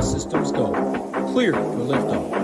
All systems go. Clear for liftoff.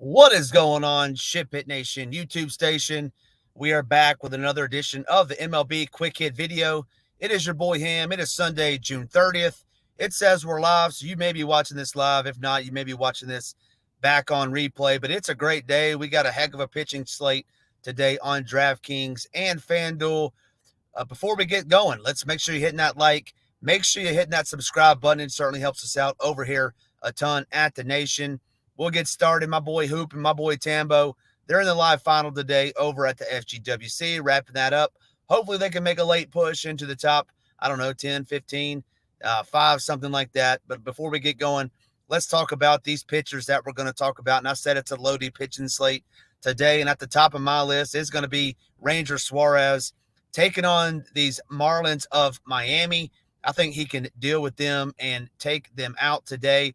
What is going on, SHIPIT Nation YouTube station? We are back with another edition of the MLB Quick Hit video. It is your boy Ham. It is Sunday, June 30th. It says we're live, so you may be watching this live. If not, you may be watching this back on replay. But it's a great day. We got a heck of a pitching slate today on DraftKings and FanDuel. Before we get going, let's make sure you're hitting that like. Make sure you're hitting that subscribe button. It certainly helps us out over here a ton at the Nation. We'll get started. My boy Hoop and my boy Tambo, they're in the live final today over at the FGWC, wrapping that up. Hopefully they can make a late push into the top, 10, 15, 5, something like that. But before we get going, let's talk about these pitchers that we're going to talk about. And I said it's a loaded pitching slate today. And at the top of my list is going to be Ranger Suarez taking on these Marlins of Miami. I think he can deal with them and take them out today.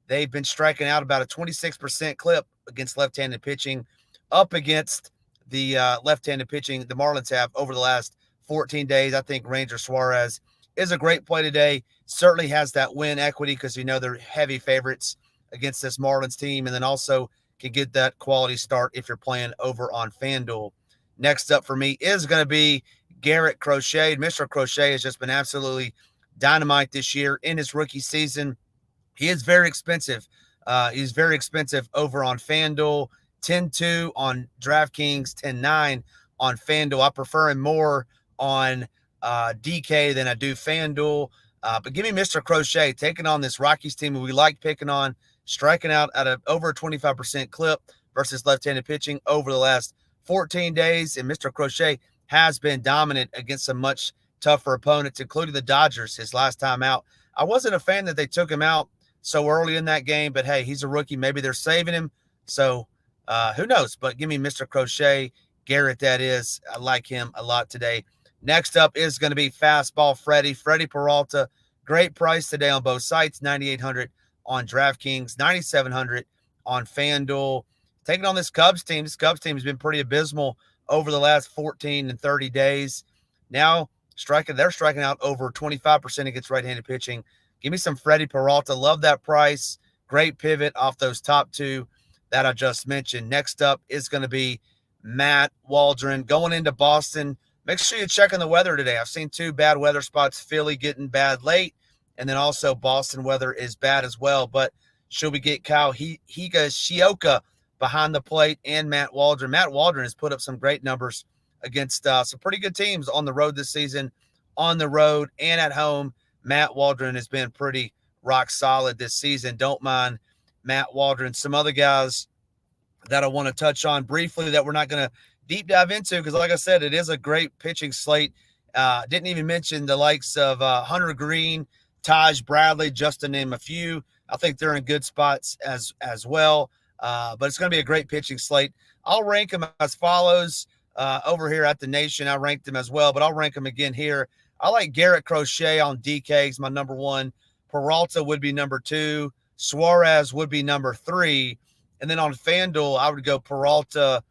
They've been striking out about a 26% clip against left-handed pitching, up against the left-handed pitching the Marlins have over the last 14 days. I think Ranger Suarez is a great play today. Certainly has that win equity because they're heavy favorites against this Marlins team, and then also can get that quality start if you're playing over on FanDuel. Next up for me is going to be Garrett Crochet. Mr. Crochet has just been absolutely dynamite this year in his rookie season. He is very expensive. He's very expensive over on FanDuel. 10-2 on DraftKings, 10-9 on FanDuel. I prefer him more on DK than I do FanDuel. But give me Mr. Crochet taking on this Rockies team who we like picking on, striking out at over a 25% clip versus left-handed pitching over the last 14 days. And Mr. Crochet has been dominant against some much tougher opponents, including the Dodgers his last time out. I wasn't a fan that they took him out so early in that game, but hey, he's a rookie. Maybe they're saving him. So who knows? But give me Mr. Crochet, Garrett, that is. I like him a lot today. Next up is going to be Fastball Freddie Peralta. Great price today on both sites, $9,800 on DraftKings, $9,700 on FanDuel. Taking on this Cubs team. This Cubs team has been pretty abysmal over the last 14 and 30 days. Now, they're striking out over 25% against right-handed pitching. Give me some Freddie Peralta. Love that price. Great pivot off those top two that I just mentioned. Next up is going to be Matt Waldron going into Boston. Make sure you're checking the weather today. I've seen 2 bad weather spots, Philly getting bad late, and then also Boston weather is bad as well. But should we get Kyle Shioka behind the plate and Matt Waldron? Matt Waldron has put up some great numbers against some pretty good teams on the road this season, on the road and at home. Matt Waldron has been pretty rock solid this season. Don't mind Matt Waldron. Some other guys that I want to touch on briefly that we're not going to deep dive into because, like I said, it is a great pitching slate. Didn't even mention the likes of Hunter Green, Taj Bradley, just to name a few. I think they're in good spots as well. But it's going to be a great pitching slate. I'll rank them as follows. Over here at the Nation, I ranked them as well, but I'll rank them again here. I like Garrett Crochet on DK. He's my number 1. Peralta would be number 2. Suarez would be number 3. And then on FanDuel, I would go Peralta,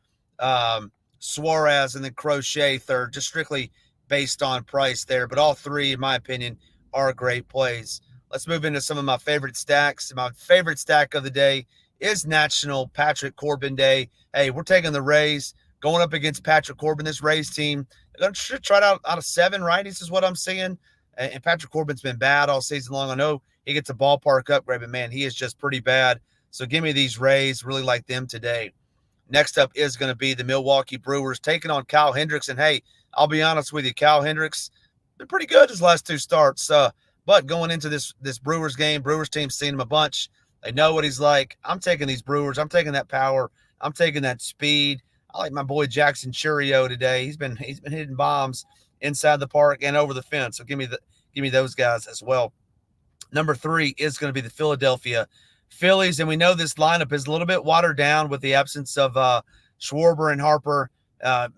Suarez, and then Crochet third, just strictly based on price there. But all 3, in my opinion, are great plays. Let's move into some of my favorite stacks. My favorite stack of the day is National Patrick Corbin Day. Hey, we're taking the Rays. Going up against Patrick Corbin, this Rays team, they're going to try it out of 7 righties is what I'm seeing. And Patrick Corbin's been bad all season long. I know he gets a ballpark upgrade, but, man, he is just pretty bad. So give me these Rays. Really like them today. Next up is going to be the Milwaukee Brewers taking on Kyle Hendricks. And, hey, I'll be honest with you, Kyle Hendricks been pretty good his last 2 starts. But going into this Brewers game, Brewers team's seen him a bunch. They know what he's like. I'm taking these Brewers. I'm taking that power. I'm taking that speed. I like my boy Jackson Churio today. He's been hitting bombs inside the park and over the fence. So give me those guys as well. Number 3 is going to be the Philadelphia Phillies, and we know this lineup is a little bit watered down with the absence of Schwarber and Harper,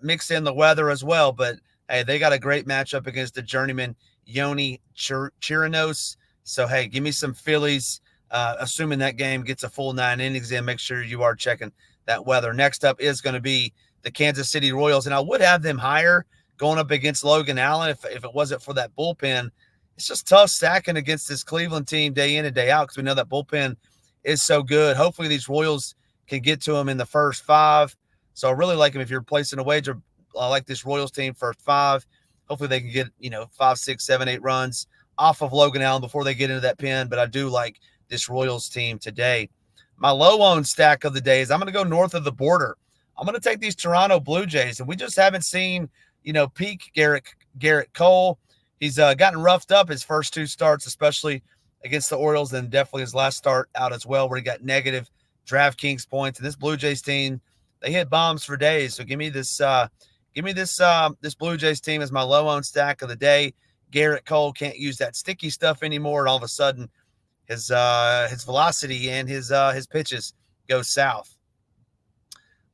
mix in the weather as well. But hey, they got a great matchup against the journeyman Yoni Chirinos. So hey, give me some Phillies. Assuming that game gets a full 9 innings in, make sure you are checking that weather. Next up is going to be the Kansas City Royals, and I would have them higher going up against Logan Allen if it wasn't for that bullpen. It's just tough stacking against this Cleveland team day in and day out because we know that bullpen is so good. Hopefully these Royals can get to them in the first 5. So I really like them if you're placing a wager. I like this Royals team first 5. Hopefully they can get 5, 6, 7, 8 runs off of Logan Allen before they get into that pen. But I do like this Royals team today. My low-owned stack of the day is I'm going to go north of the border. I'm going to take these Toronto Blue Jays, and we just haven't seen, peak Garrett Cole. He's gotten roughed up his first 2 starts, especially against the Orioles, and definitely his last start out as well, where he got negative DraftKings points. And this Blue Jays team, they hit bombs for days. So give me this Blue Jays team as my low-owned stack of the day. Garrett Cole can't use that sticky stuff anymore, and all of a sudden, his velocity and his pitches go south.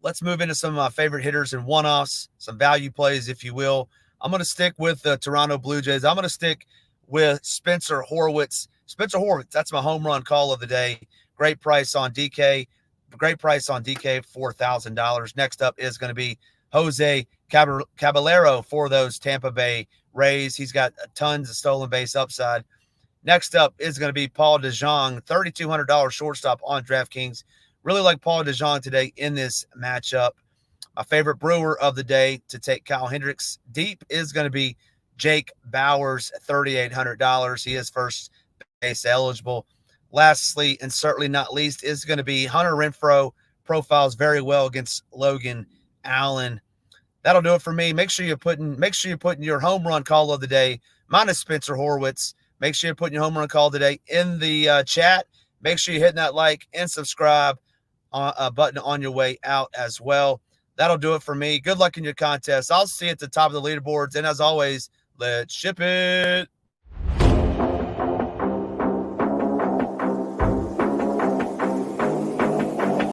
Let's move into some of my favorite hitters and one-offs, some value plays, if you will. I'm going to stick with the Toronto Blue Jays. I'm going to stick with Spencer Horwitz. Spencer Horwitz, that's my home run call of the day. Great price on DK. $4,000. Next up is going to be Jose Caballero for those Tampa Bay Rays. He's got tons of stolen base upside. Next up is going to be Paul DeJong, $3,200 shortstop on DraftKings. Really like Paul DeJong today in this matchup. My favorite Brewer of the day to take Kyle Hendricks deep is going to be Jake Bauers, $3,800. He is first base eligible. Lastly, and certainly not least, is going to be Hunter Renfroe. Profiles very well against Logan Allen. That'll do it for me. Make sure you're putting your home run call of the day, minus Spencer Horwitz. Make sure you're putting your home run call today in the chat. Make sure you're hitting that like and subscribe button on your way out as well. That'll do it for me. Good luck in your contest. I'll see you at the top of the leaderboards. And as always, let's ship it.